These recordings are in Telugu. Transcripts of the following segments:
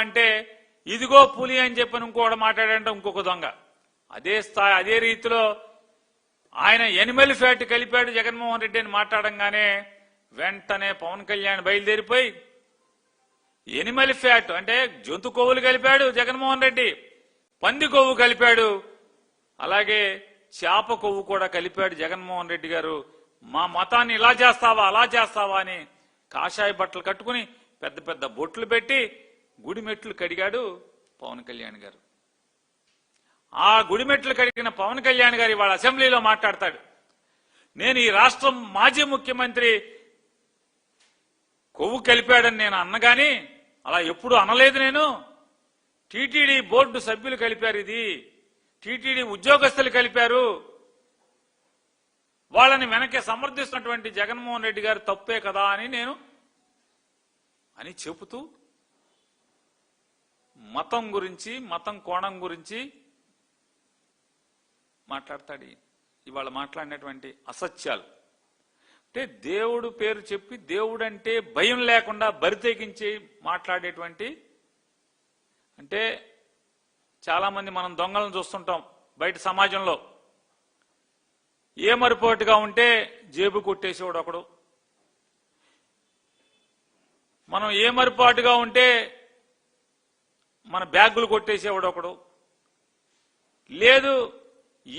అంటే ఇదిగో పులి అని చెప్పని ఇంకోటి మాట్లాడంటే ఇంకొక దొంగ. అదే స్థాయి అదే రీతిలో ఆయన ఎనిమల్ ఫ్యాట్ కలిపాడు జగన్మోహన్ రెడ్డి అని మాట్లాడంగానే వెంటనే పవన్ కళ్యాణ్ బయలుదేరిపోయి ఎనిమల్ ఫ్యాట్ అంటే జంతు కొవ్వులు కలిపాడు జగన్మోహన్ రెడ్డి, పంది కొవ్వు కలిపాడు, అలాగే చేప కొవ్వు కూడా కలిపాడు జగన్మోహన్ రెడ్డి గారు. మా మతాన్ని ఇలా చేస్తావా అలా చేస్తావా అని కాషాయ బట్టలు కట్టుకుని పెద్ద పెద్ద బొట్లు పెట్టి గుడిమెట్లు కడిగాడు పవన్ కళ్యాణ్ గారు. ఆ గుడిమెట్లు కడిగిన పవన్ కళ్యాణ్ గారు ఇవాళ అసెంబ్లీలో మాట్లాడతాడు, నేను ఈ రాష్ట్రం మాజీ ముఖ్యమంత్రి కొవ్వు కలిపాడని నేను అన్నగాని అలా ఎప్పుడు అనలేదు. నేను టీటీడీ బోర్డు సభ్యులు కలిపారు, ఇది టీటీడీ ఉద్యోగస్తులు కలిపారు, వాళ్ళని వెనక్కి సమర్థిస్తున్నటువంటి జగన్మోహన్ రెడ్డి గారు తప్పే కదా అని నేను అని చెబుతూ మతం గురించి మతం కోణం గురించి మాట్లాడతాడు. ఇవాళ మాట్లాడినటువంటి అసత్యాలు అంటే దేవుడు పేరు చెప్పి దేవుడంటే భయం లేకుండా బరితెగించి మాట్లాడేటువంటి, అంటే చాలా మంది మనం దొంగలను చూస్తుంటాం బయట సమాజంలో. ఏ మరిపోటుగా ఉంటే జేబు కొట్టేసేవాడు ఒకడు, మనం ఏ మరిపాటుగా ఉంటే మన బ్యాగులు కొట్టేసేవాడు ఒకడు, లేదు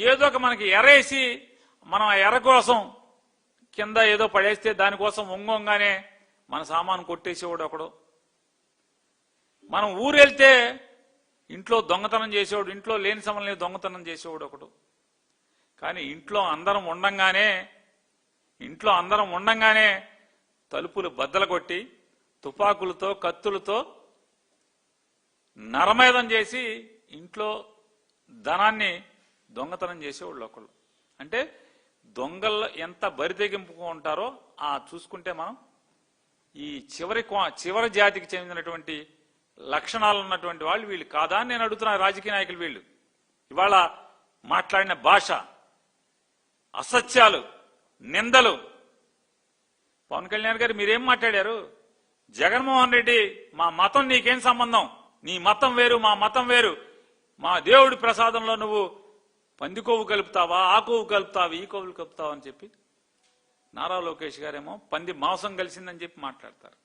ఏదో ఒక మనకి ఎరేసి మనం ఆ ఎర కోసం కింద ఏదో పడేస్తే దానికోసం ఒంగొంగానే మన సామాను కొట్టేసేవాడు ఒకడు, మనం ఊరెళ్తే ఇంట్లో దొంగతనం చేసేవాడు, ఇంట్లో లేని సమయంలో దొంగతనం చేసేవాడు ఒకడు. కానీ ఇంట్లో అందరం ఉండంగానే తలుపులు బద్దలు కొట్టి తుపాకులతో కత్తులతో నరమేధం చేసి ఇంట్లో ధనాన్ని దొంగతనం చేసేవాళ్ళు ఒకళ్ళు. అంటే దొంగల్లో ఎంత బరితెగింపుగా ఉంటారో ఆ చూసుకుంటే మనం ఈ చివరి జాతికి చెందినటువంటి లక్షణాలు ఉన్నటువంటి వాళ్ళు వీళ్ళు కాదా అని నేను అడుగుతున్నా. రాజకీయ నాయకులు వీళ్ళు ఇవాళ మాట్లాడిన భాష, అసత్యాలు, నిందలు. పవన్ కళ్యాణ్ గారు మీరేం మాట్లాడారు? జగన్మోహన్ రెడ్డి మా మతం నీకేం సంబంధం, నీ మతం వేరు మా మతం వేరు, మా దేవుడి ప్రసాదంలో నువ్వు పంది కొవ్వు కలుపుతావా, ఆ కొవ్వు కలుపుతావా, ఈ కొవ్వులు కలుపుతావా అని చెప్పి నారా లోకేష్ గారేమో పంది మాంసం కలిసిందని చెప్పి మాట్లాడతారు.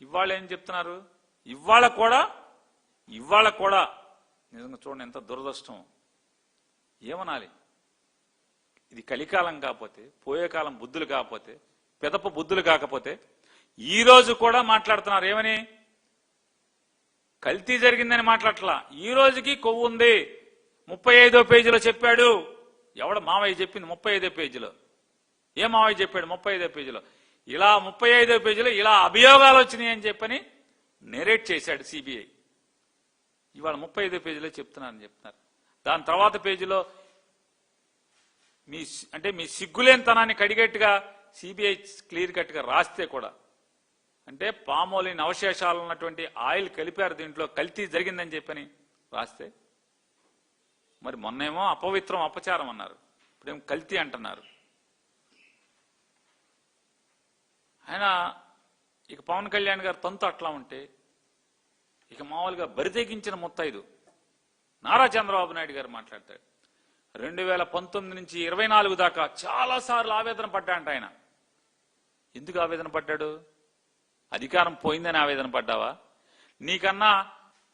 ఇవాళ ఏం చెప్తున్నారు? ఇవాళ కూడా నిజంగా చూడండి ఎంత దురదృష్టం. ఏమనాలి? ఇది కలికాలం కాకపోతే, పోయే కాలం బుద్ధులు కాకపోతే, పెదప బుద్ధులు కాకపోతే ఈ రోజు కూడా మాట్లాడుతున్నారు. ఏమని? కల్తీ జరిగిందని మాట్లాడట్లా, ఈ రోజుకి కొవ్వు ఉంది. 35వ పేజీలో చెప్పాడు. ఎవడ మావయ్య చెప్పింది 35వ పేజీలో. ఏ మావయ్య చెప్పాడు 35వ పేజీలో? ఇలా 35వ పేజీలో ఇలా అభియోగాలు వచ్చినాయి అని చెప్పని నెరేట్ చేశాడు సిబిఐ. ఇవాళ 35వ పేజీలో చెప్తున్నారు. దాని తర్వాత పేజీలో మీ సిగ్గులేనితనాన్ని కడిగట్టుగా సిబిఐ క్లియర్ కట్ గా రాస్తే కూడా, అంటే పామోలిన్ అవశేషాలు ఉన్నటువంటి ఆయిల్ కలిపారు దీంట్లో, కల్తీ జరిగిందని చెప్పని రాస్తే, మరి మొన్నేమో అపవిత్రం అపచారం అన్నారు, ఇప్పుడేమో కల్తీ అంటున్నారు. ఆయన ఇక పవన్ కళ్యాణ్ గారు తంతు అట్లా ఉంటే ఇక మామూలుగా బరితెగించిన ముత్తైదు నారా చంద్రబాబు నాయుడు గారు మాట్లాడతాడు. 2019 నుంచి 24 దాకా చాలా సార్లు ఆవేదన పడ్డాంట ఆయన. ఎందుకు ఆవేదన పడ్డాడు? అధికారం పోయిందని ఆవేదన పడ్డావా? నీకన్నా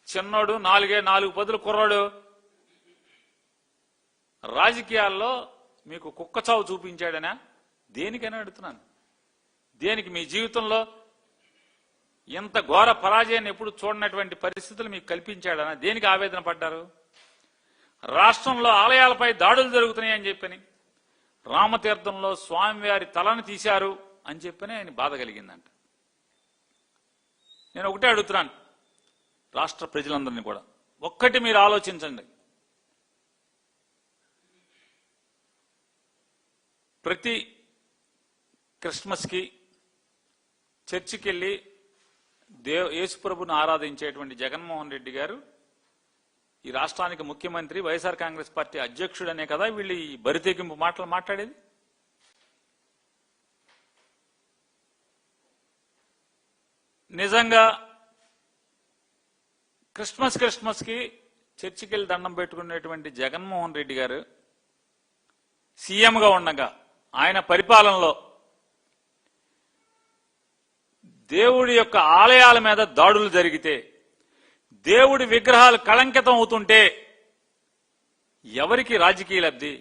చిన్నోడు 4 పదులు కుర్రాడు రాజకీయాల్లో మీకు కుక్క చావు చూపించాడనా? దేనికైనా అడుగుతున్నాను. దేనికి? మీ జీవితంలో ఎంత ఘోర పరాజయాన్ని ఎప్పుడు చూడనటువంటి పరిస్థితులు మీకు కల్పించాడనా? దేనికి ఆవేదన పడ్డారు? రాష్ట్రంలో ఆలయాలపై దాడులు జరుగుతున్నాయని చెప్పని, రామతీర్థంలో స్వామివారి తలను తీశారు అని చెప్పని ఆయన బాధ కలిగిందంట. నేను ఒకటే అడుగుతున్నాను రాష్ట్ర ప్రజలందరినీ కూడా, ఒక్కటి మీరు ఆలోచించండి. ప్రతి క్రిస్మస్కి చర్చికి వెళ్ళి యేసుప్రభుని ఆరాధించేటువంటి జగన్మోహన్ రెడ్డి గారు ఈ రాష్ట్రానికి ముఖ్యమంత్రి, వైఎస్ఆర్ కాంగ్రెస్ పార్టీ అధ్యక్షుడనే కదా వీళ్ళు ఈ బరితెగింపు మాటలు మాట్లాడేది. నిజంగా క్రిస్మస్కి చర్చికి వెళ్ళి దండం పెట్టుకునేటువంటి జగన్మోహన్ రెడ్డి గారు సీఎంగా ఉండగా ఆయన పరిపాలనలో దేవుడి యొక్క ఆలయాల మీద దాడులు జరిగితే, దేవుడి విగ్రహాలు కళంకితం అవుతుంటే ఎవరికి రాజకీయ లబ్ధి?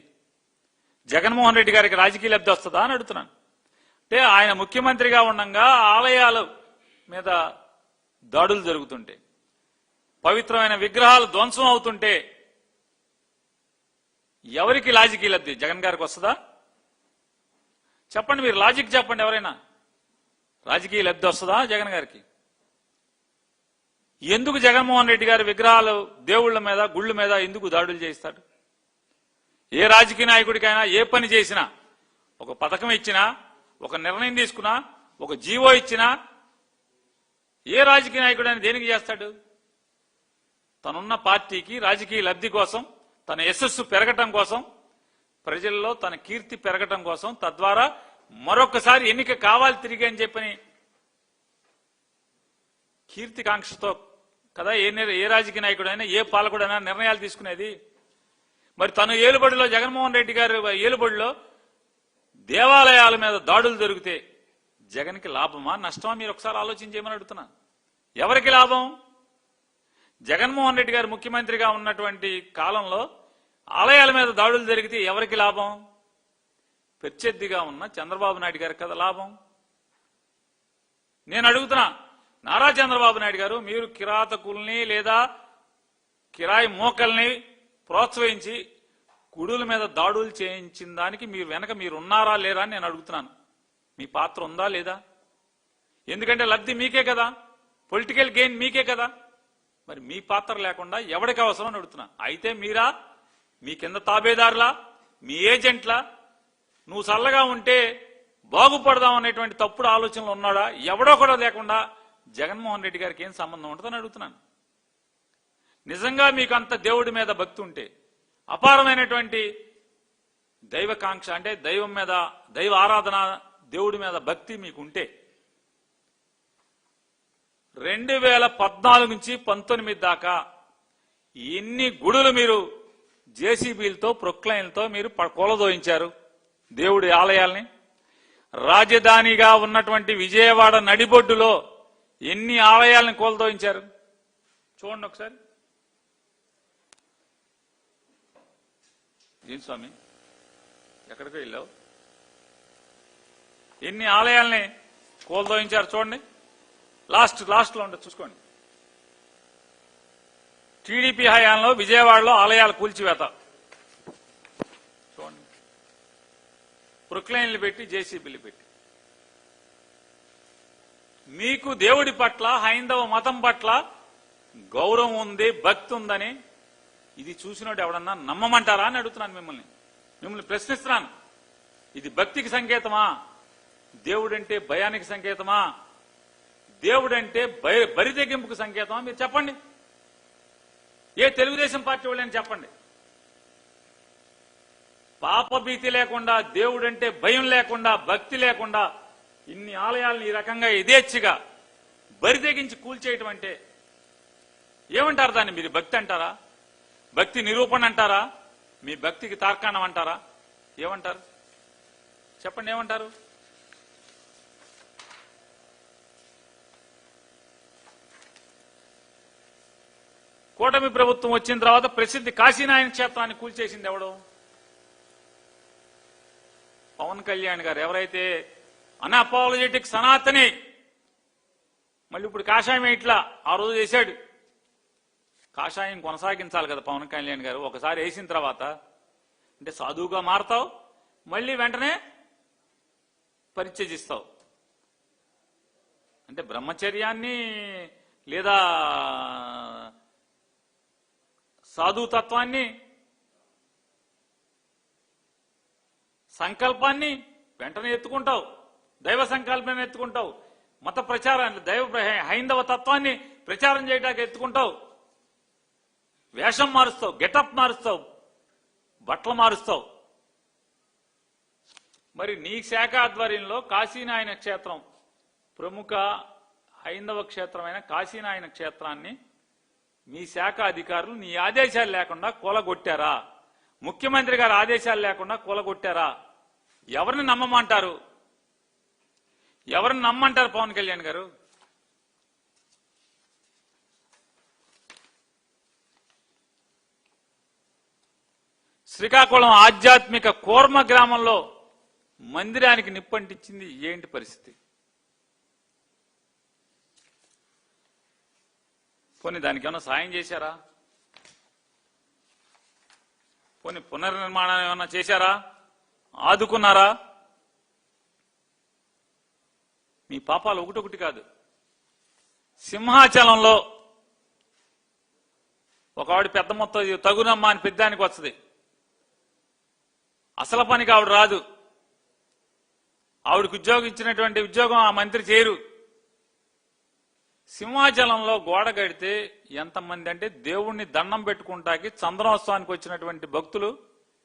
జగన్మోహన్ రెడ్డి గారికి రాజకీయ లబ్ధి వస్తుందా అని అడుగుతున్నాను. అంటే ఆయన ముఖ్యమంత్రిగా ఉండగా ఆలయాల మీద దాడులు జరుగుతుంటే, పవిత్రమైన విగ్రహాలు ధ్వంసం అవుతుంటే ఎవరికి రాజకీయ లబ్ధి? జగన్ గారికి వస్తుందా? చెప్పండి, మీరు లాజిక్ చెప్పండి. ఎవరైనా రాజకీయ లబ్ధి వస్తుందా జగన్ గారికి? ఎందుకు జగన్మోహన్ రెడ్డి గారి విగ్రహాలు దేవుళ్ల మీద గుళ్ళ మీద ఎందుకు దాడులు చేయిస్తాడు? ఏ రాజకీయ నాయకుడికైనా ఏ పని చేసినా, ఒక పథకం ఇచ్చినా, ఒక నిర్ణయం తీసుకున్నా, ఒక జీవో ఇచ్చినా ఏ రాజకీయ నాయకుడైనా దేనికి చేస్తాడు? తనున్న పార్టీకి రాజకీయ లబ్ధి కోసం, తన యశస్సు పెరగటం కోసం, ప్రజల్లో తన కీర్తి పెరగటం కోసం, తద్వారా మరొకసారి ఎన్నిక కావాలి తిరిగి అని చెప్పని కీర్తికాంక్షతో కదా ఏ రాజకీయ నాయకుడైనా ఏ పాలకుడైనా నిర్ణయాలు తీసుకునేది. మరి తను ఏలుబడిలో, జగన్మోహన్ రెడ్డి గారు ఏలుబడిలో దేవాలయాల మీద దాడులు జరిగితే జగన్కి లాభమా నష్టమా? మీరు ఒకసారి ఆలోచించేయమని అడుగుతున్నా. ఎవరికి లాభం? జగన్మోహన్ రెడ్డి గారు ముఖ్యమంత్రిగా ఉన్నటువంటి కాలంలో ఆలయాల మీద దాడులు జరిగితే ఎవరికి లాభం? ప్రత్యర్థిగా ఉన్న చంద్రబాబు నాయుడు గారికి కదా లాభం. నేను అడుగుతున్నా, నారా చంద్రబాబు నాయుడు గారు, మీరు కిరాతకుల్ని లేదా కిరాయి మోకల్ని ప్రోత్సహించి గుడుల మీద దాడులు చేయించిన దానికి మీరు వెనక మీరు ఉన్నారా లేరా అని నేను అడుగుతున్నాను. మీ పాత్ర ఉందా లేదా? ఎందుకంటే లబ్ధి మీకే కదా, పొలిటికల్ గెయిన్ మీకే కదా. మరి మీ పాత్ర లేకుండా ఎవరికి అవసరం అని అడుగుతున్నా. అయితే మీరా, మీ కింద తాబేదారులా, మీ ఏజెంట్లా, నువ్వు చల్లగా ఉంటే బాగుపడదాం అనేటువంటి తప్పుడు ఆలోచనలు ఉన్నాడా? ఎవడో కూడా లేకుండా జగన్మోహన్ రెడ్డి గారికి ఏం సంబంధం ఉంటుందని అడుగుతున్నాను. నిజంగా మీకు అంత దేవుడి మీద భక్తి ఉంటే, అపారమైనటువంటి దైవకాంక్ష అంటే దైవం మీద దైవ ఆరాధన, దేవుడి మీద భక్తి మీకుంటే 2014 నుంచి 19 దాకా ఎన్ని గుడులు మీరు జేసీబీలతో ప్రొక్లైన్లతో మీరు కూలదోయించారు? దేవుడి ఆలయాల్ని. రాజధానిగా ఉన్నటువంటి విజయవాడ నడిబొడ్డులో ఎన్ని ఆలయాలను కూలదోయించారు చూడండి ఒకసారి. ఏం స్వామి ఎక్కడికో వెళ్ళావు? ఎన్ని ఆలయాల్ని కూలదోయించారు చూడండి. లాస్ట్లో ఉంటుంది చూసుకోండి. టీడీపీ హయాంలో విజయవాడలో ఆలయాల కూల్చివేత చూడండి. ప్రొక్లైన్లు పెట్టి, జేసీబీలు పెట్టి. మీకు దేవుడి పట్ల, హైందవ మతం పట్ల గౌరవం ఉంది, భక్తి ఉందని ఇది చూసినోడు ఎవడన్నా నమ్మమంటారా అని అడుగుతున్నాను. మిమ్మల్ని ప్రశ్నిస్తున్నాను. ఇది భక్తికి సంకేతమా? దేవుడంటే భయానికి సంకేతమా? దేవుడంటే బరితెగింపుకు సంకేతమా? మీరు చెప్పండి. ఏ తెలుగుదేశం పార్టీ వాళ్ళని చెప్పండి. పాపభీతి లేకుండా, దేవుడంటే భయం లేకుండా, భక్తి లేకుండా ఇన్ని ఆలయాలను ఈ రకంగా యథేచ్ఛగా బరితెగించి కూల్చేయటం అంటే ఏమంటారు? దాన్ని మీరు భక్తి అంటారా? భక్తి నిరూపణ అంటారా? మీ భక్తికి తార్కాణం అంటారా? ఏమంటారు చెప్పండి, ఏమంటారు? కూటమి ప్రభుత్వం వచ్చిన తర్వాత ప్రసిద్ధి కాశీనాయన క్షేత్రాన్ని కూల్చేసింది ఎవడు? పవన్ కళ్యాణ్ గారు. ఎవరైతే అన్అపాలజెటిక్ సనాతని, మళ్ళీ ఇప్పుడు కాషాయం ఇట్లా ఆ రోజు చేశాడు. కాషాయం కొనసాగించాలి కదా పవన్ కళ్యాణ్ గారు. ఒకసారి వేసిన తర్వాత అంటే సాధువుగా మారతావు, మళ్ళీ వెంటనే పరిత్యజిస్తావు. అంటే బ్రహ్మచర్యాన్ని లేదా సాధుతత్వాన్ని, సంకల్పాన్ని వెంటనే ఎత్తుకుంటావు, దైవ సంకల్పాన్ని ఎత్తుకుంటావు, మత ప్రచారాన్ని, హైందవ తత్వాన్ని ప్రచారం చేయడానికి ఎత్తుకుంటావు, వేషం మారుస్తావు, గెటప్ మారుస్తావు, బట్టలు మారుస్తావు. మరి నీ శాఖ ఆధ్వర్యంలో కాశీనాయన క్షేత్రం, ప్రముఖ హైందవ క్షేత్రమైన కాశీనాయన క్షేత్రాన్ని మీ శాఖ అధికారులు నీ ఆదేశాలు లేకుండా కూలగొట్టారా? ముఖ్యమంత్రి గారి ఆదేశాలు లేకుండా కూలగొట్టారా? ఎవరిని నమ్మమంటారు? ఎవరిని నమ్మంటారు పవన్ కళ్యాణ్ గారు? శ్రీకాకుళం ఆధ్యాత్మిక కూర్మ గ్రామంలో మందిరానికి నిప్పంటించింది ఏంటి పరిస్థితి? పోనీ దానికి ఏమైనా సాయం చేశారా? పోనీ పునర్నిర్మాణం ఏమన్నా చేశారా? ఆదుకున్నారా? మీ పాపాలు ఒకటొకటి కాదు. సింహాచలంలో ఒక ఆవిడ పెద్ద మొత్తం తగునమ్మా అని పెద్దానికి వస్తుంది. అసలు పనికి ఆవిడ రాదు. ఆవిడకి ఉద్యోగం ఇచ్చినటువంటి ఉద్యోగం ఆ మంత్రి చేయరు. సింహాచలంలో గోడ కడితే ఎంతమంది అంటే దేవుణ్ణి దండం పెట్టుకుంటాకి చంద్రోత్సవానికి వచ్చినటువంటి భక్తులు